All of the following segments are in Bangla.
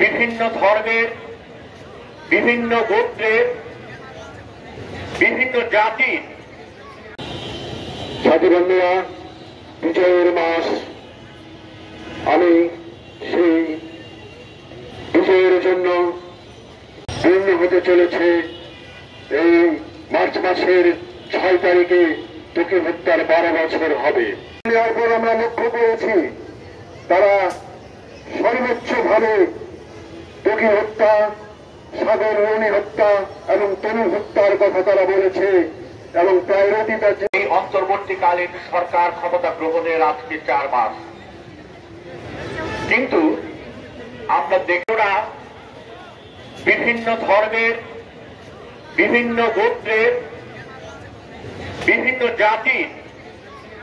বিভিন্ন ধর্মের, বিভিন্ন গোত্রের, বিভিন্ন জাতির সাথী বন্ধুরা, বিজয়ের মাস। আমি সেই বিজয়ের জন্য পূর্ণ হতে চলেছে এই মার্চ মাসের 6 তারিখে তোকে হত্যার 12 বছর হবে। এরপর আমরা লক্ষ্য করেছি তারা সর্বোচ্চভাবে তোকে হত্যা, সাগর রুনি হত্যা এবং তনু হত্যার কথা তারা বলেছে এবং প্রায়োরিটি এই অন্তর্বর্তীকালীন সরকার ক্ষমতা গ্রহণের আজকে 4 মাস, কিন্তু আমরা দেখোরা বিভিন্ন ধর্মের, বিভিন্ন গোত্রের, বিভিন্ন জাতির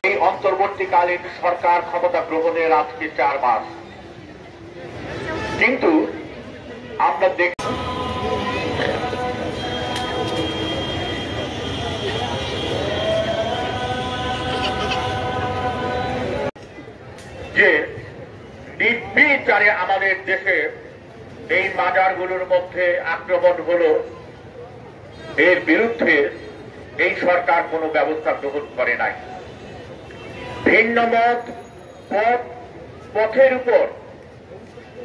এই অন্তর্বর্তীকালীন সরকার ক্ষমতা গ্রহণের আজকে 4 মাস, কিন্তু আমরা যে নির্বিচারে আমাদের দেশে এই মাজারগুলোর মধ্যে আক্রমণ হলো, এর বিরুদ্ধে এই সরকার কোনো ব্যবস্থা গ্রহণ করে নাই। ভিন্ন মত পথের উপর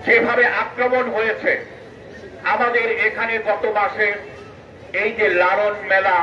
যেভাবে আক্রমণ হয়েছে, আমাদের এখানে গত মাসে এই যে লালন মেলা